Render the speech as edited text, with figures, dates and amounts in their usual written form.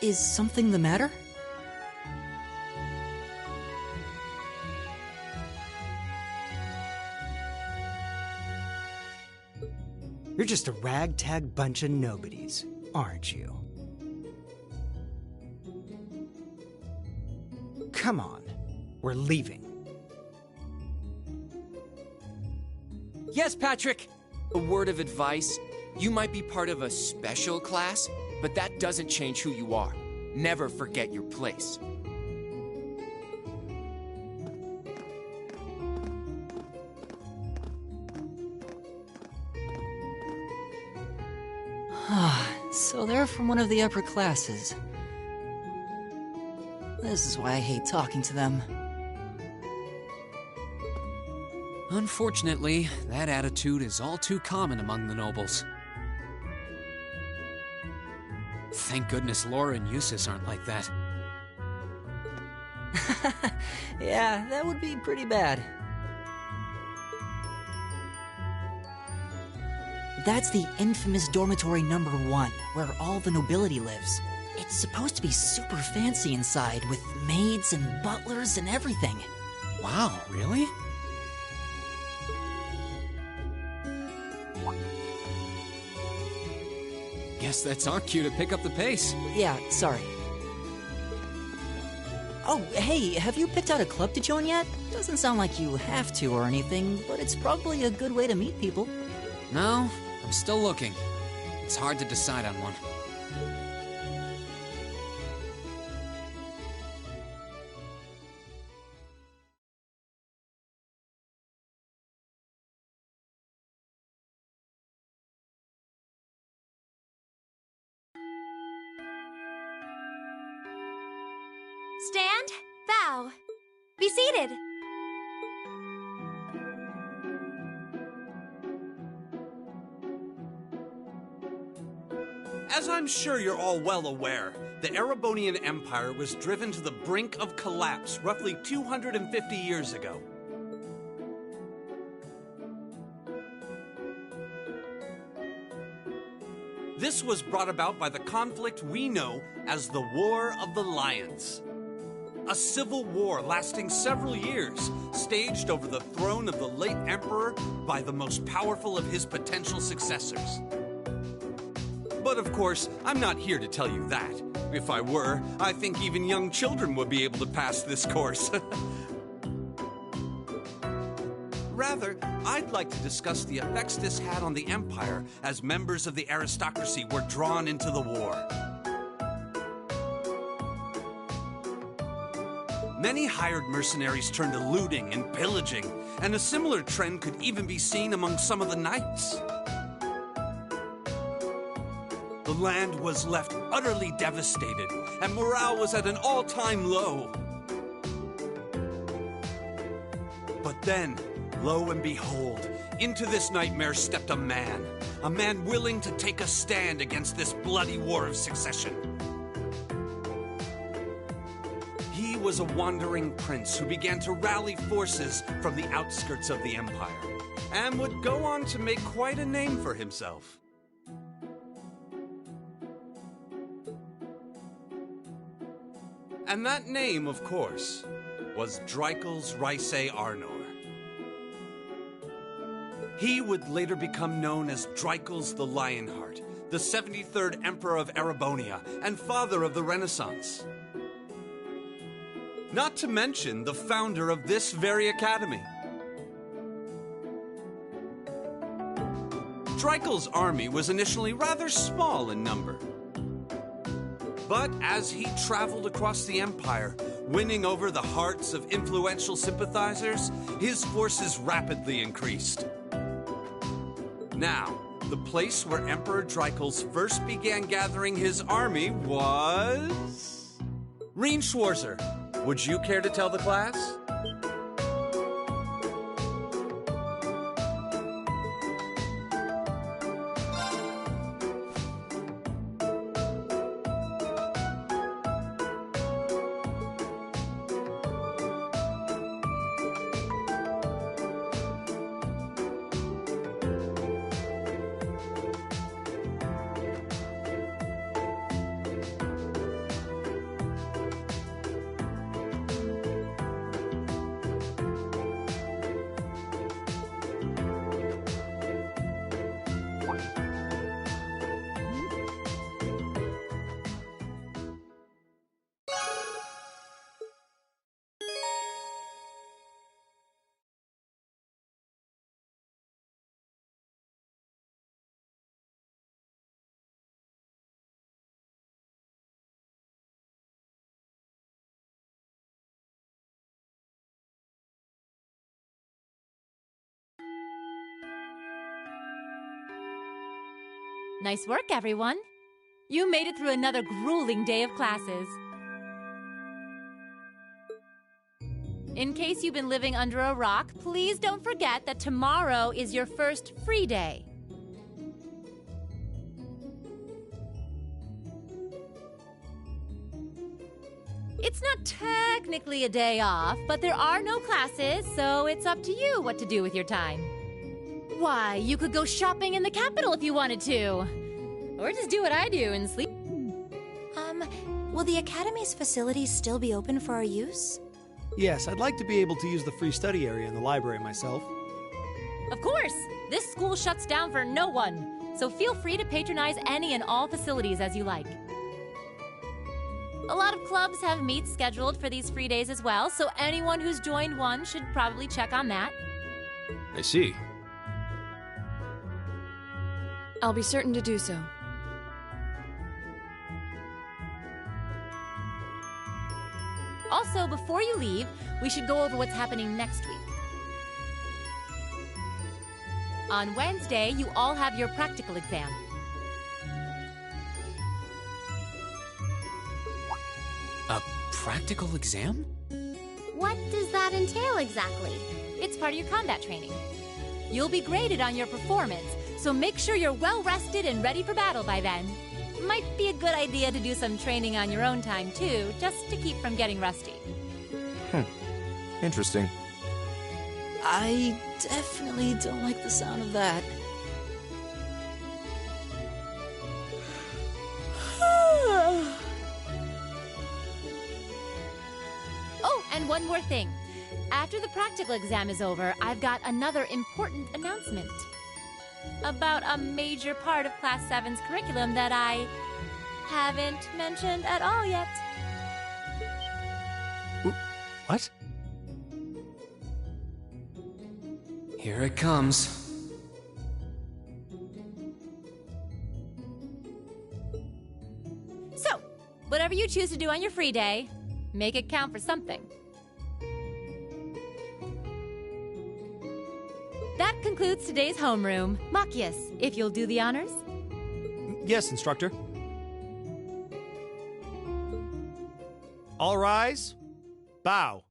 Is something the matter? You're just a ragtag bunch of nobodies, aren't you? Come on, we're leaving. Yes, Patrick! A word of advice. You might be part of a special class, but that doesn't change who you are. Never forget your place. So they're from one of the upper classes. This is why I hate talking to them. Unfortunately, that attitude is all too common among the nobles. Thank goodness Laura and Eustace aren't like that. Yeah, that would be pretty bad. That's the infamous dormitory number 1, where all the nobility lives. It's supposed to be super fancy inside, with maids and butlers and everything. Wow, really? Guess that's our cue to pick up the pace. Yeah, sorry. Oh, hey, have you picked out a club to join yet? Doesn't sound like you have to or anything, but it's probably a good way to meet people. No, I'm still looking. It's hard to decide on one. Stand, bow, be seated. As I'm sure you're all well aware, the Erebonian Empire was driven to the brink of collapse roughly 250 years ago. This was brought about by the conflict we know as the War of the Lions. A civil war lasting several years, staged over the throne of the late emperor by the most powerful of his potential successors. But of course, I'm not here to tell you that. If I were, I think even young children would be able to pass this course. Rather, I'd like to discuss the effects this had on the Empire as members of the aristocracy were drawn into the war. Many hired mercenaries turned to looting and pillaging, and a similar trend could even be seen among some of the knights. The land was left utterly devastated, and morale was at an all-time low. But then, lo and behold, into this nightmare stepped a man willing to take a stand against this bloody war of succession. He was a wandering prince who began to rally forces from the outskirts of the empire, and would go on to make quite a name for himself. And that name, of course, was Dreikel's Rhysei Arnor. He would later become known as Dreikel's the Lionheart, the 73rd Emperor of Erebonia, and father of the Renaissance. Not to mention the founder of this very academy. Dreikel's army was initially rather small in number. But as he traveled across the empire, winning over the hearts of influential sympathizers, his forces rapidly increased. Now, the place where Emperor Dreikel's first began gathering his army was... Rheinschwarzer. Would you care to tell the class? Nice work, everyone. You made it through another grueling day of classes. In case you've been living under a rock, please don't forget that tomorrow is your first free day. It's not technically a day off, but there are no classes, so it's up to you what to do with your time. Why, you could go shopping in the capital if you wanted to. Or just do what I do and sleep. Will the Academy's facilities still be open for our use? Yes, I'd like to be able to use the free study area in the library myself. Of course! This school shuts down for no one, so feel free to patronize any and all facilities as you like. A lot of clubs have meets scheduled for these free days as well, so anyone who's joined one should probably check on that. I see. I'll be certain to do so. Also, before you leave, we should go over what's happening next week. On Wednesday, you all have your practical exam. A practical exam? What does that entail exactly? It's part of your combat training. You'll be graded on your performance, so make sure you're well rested and ready for battle by then. Might be a good idea to do some training on your own time, too, just to keep from getting rusty. Interesting. I definitely don't like the sound of that. Oh, and one more thing. After the practical exam is over, I've got another important announcement about a major part of Class 7's curriculum that I haven't mentioned at all yet. What? Here it comes. So, whatever you choose to do on your free day, make it count for something. That concludes today's homeroom. Machias, if you'll do the honors. Yes, instructor. All rise. Bow.